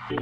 So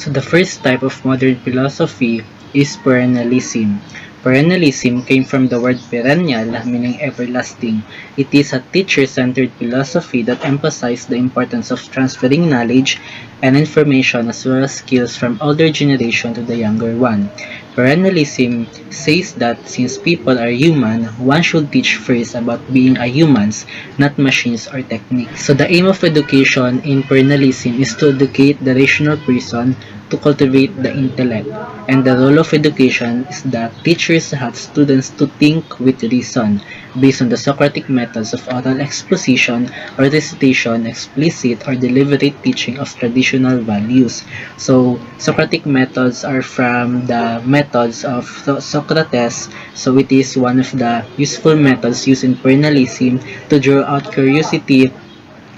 the first type of modern philosophy is Perrinialism. Perrinialism came from the word perennial, meaning everlasting. It is a teacher-centered philosophy that emphasizes the importance of transferring knowledge and information as well as skills from older generation to the younger one. Perennialism says that since people are human, one should teach first about being a humans, not machines or techniques. So the aim of education in perennialism is to educate the rational person to cultivate the intellect. And the role of education is that teachers help students to think with reason, based on the Socratic methods of oral exposition or recitation, explicit or deliberate teaching of traditional values. So, Socratic methods are from the methods of Socrates. So, it is one of the useful methods used in perennialism to draw out curiosity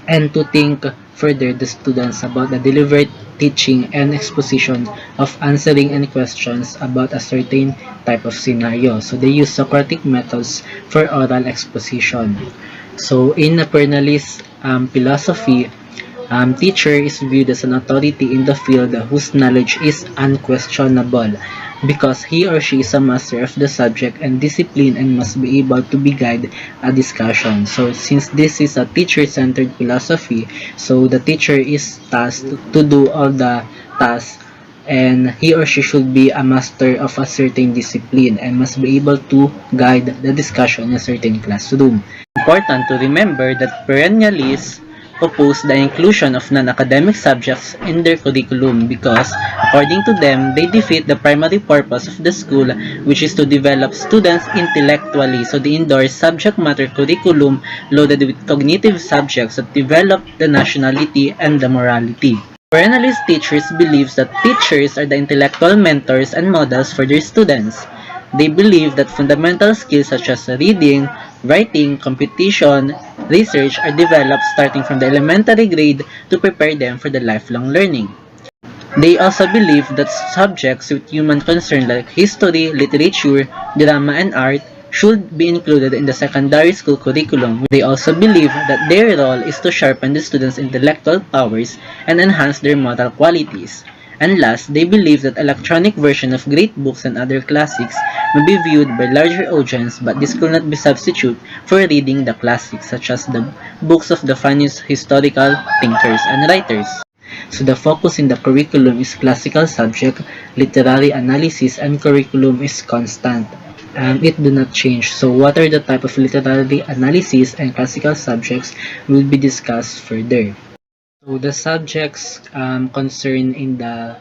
and to think further the students about the deliberate teaching and exposition of answering any questions about a certain type of scenario. So they use Socratic methods for oral exposition. So in a paternalist philosophy, teacher is viewed as an authority in the field whose knowledge is unquestionable because he or she is a master of the subject and discipline and must be able to be guide a discussion. So since this is a teacher-centered philosophy, so the teacher is tasked to do all the tasks and he or she should be a master of a certain discipline and must be able to guide the discussion in a certain classroom. Important to remember that perennialists oppose the inclusion of non-academic subjects in their curriculum because, according to them, they defeat the primary purpose of the school, which is to develop students intellectually. So they endorse subject matter curriculum loaded with cognitive subjects that develop the nationality and the morality. Perennialist teachers believe that teachers are the intellectual mentors and models for their students. They believe that fundamental skills such as reading, writing, computation, research are developed starting from the elementary grade to prepare them for the lifelong learning. They also believe that subjects with human concern like history, literature, drama, and art should be included in the secondary school curriculum. They also believe that their role is to sharpen the students' intellectual powers and enhance their moral qualities. And last, they believe that electronic version of great books and other classics may be viewed by larger audience, but this could not be substitute for reading the classics such as the books of the finest historical thinkers and writers. So the focus in the curriculum is classical subject, literary analysis, and curriculum is constant. It do not change. So what are the type of literary analysis and classical subjects will be discussed further. So the subjects concerned in the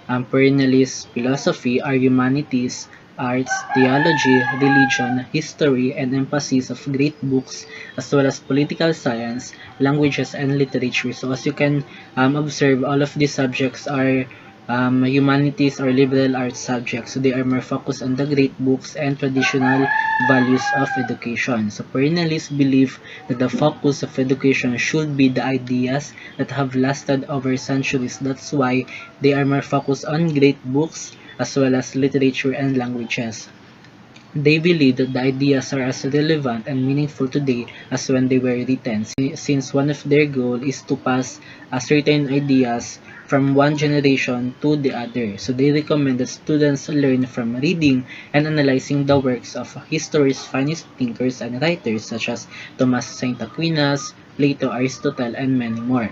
perennialist philosophy are humanities, arts, theology, religion, history, and emphasis of great books, as well as political science, languages, and literature. So as you can observe, all of these subjects are humanities or liberal arts subjects. So they are more focused on the great books and traditional values of education. So perennialists believe that the focus of education should be the ideas that have lasted over centuries. That's why they are more focused on great books as well as literature and languages. They believe that the ideas are as relevant and meaningful today as when they were written, since one of their goals is to pass certain ideas from one generation to the other. So they recommend that students learn from reading and analyzing the works of history's finest thinkers and writers such as Thomas Saint Aquinas, Plato, Aristotle, and many more.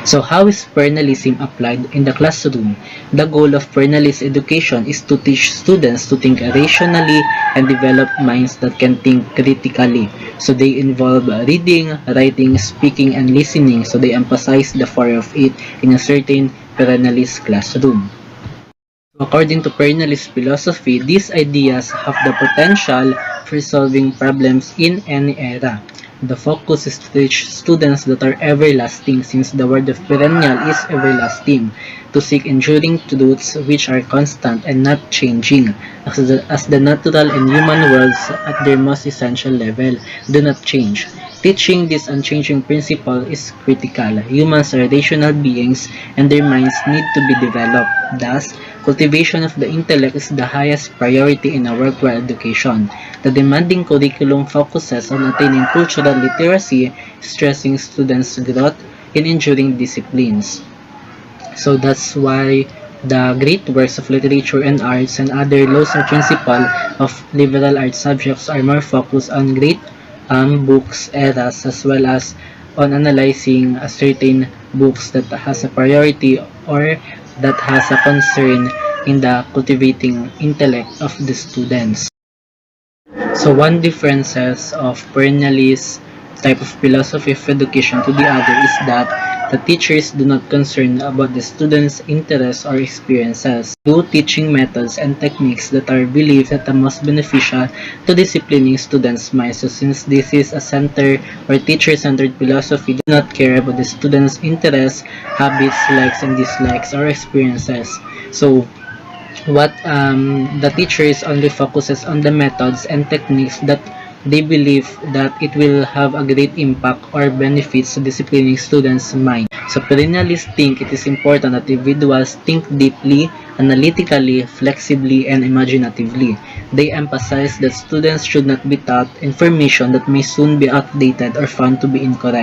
So how is perennialism applied in the classroom? The goal of perennialist education is to teach students to think rationally and develop minds that can think critically. So they involve reading, writing, speaking, and listening. So they emphasize the four of it in a certain perennialist classroom. According to perennialist philosophy, these ideas have the potential for solving problems in any era. The focus is to teach students that are everlasting, since the word of perennial is everlasting, to seek enduring truths which are constant and not changing, as the natural and human worlds at their most essential level do not change. Teaching this unchanging principle is critical. Humans are rational beings and their minds need to be developed. Thus, cultivation of the intellect is the highest priority in our worldwide education. The demanding curriculum focuses on attaining cultural cultural literacy, stressing students' growth in enduring disciplines. So that's why the great works of literature and arts and other laws and principles of liberal arts subjects are more focused on great books, eras, as well as on analyzing a certain books that has a priority or that has a concern in the cultivating intellect of the students. So one differences of perennialist type of philosophy of education to the other is that the teachers do not concern about the students' interests or experiences. Do teaching methods and techniques that are believed that are most beneficial to disciplining students' minds. So since this is a center or teacher-centered philosophy, do not care about the students' interests, habits, likes and dislikes, or experiences. So what the teachers only focuses on the methods and techniques that they believe that it will have a great impact or benefits to disciplining students' mind. So perennialists think it is important that individuals think deeply, analytically, flexibly, and imaginatively. They emphasize that students should not be taught information that may soon be outdated or found to be incorrect.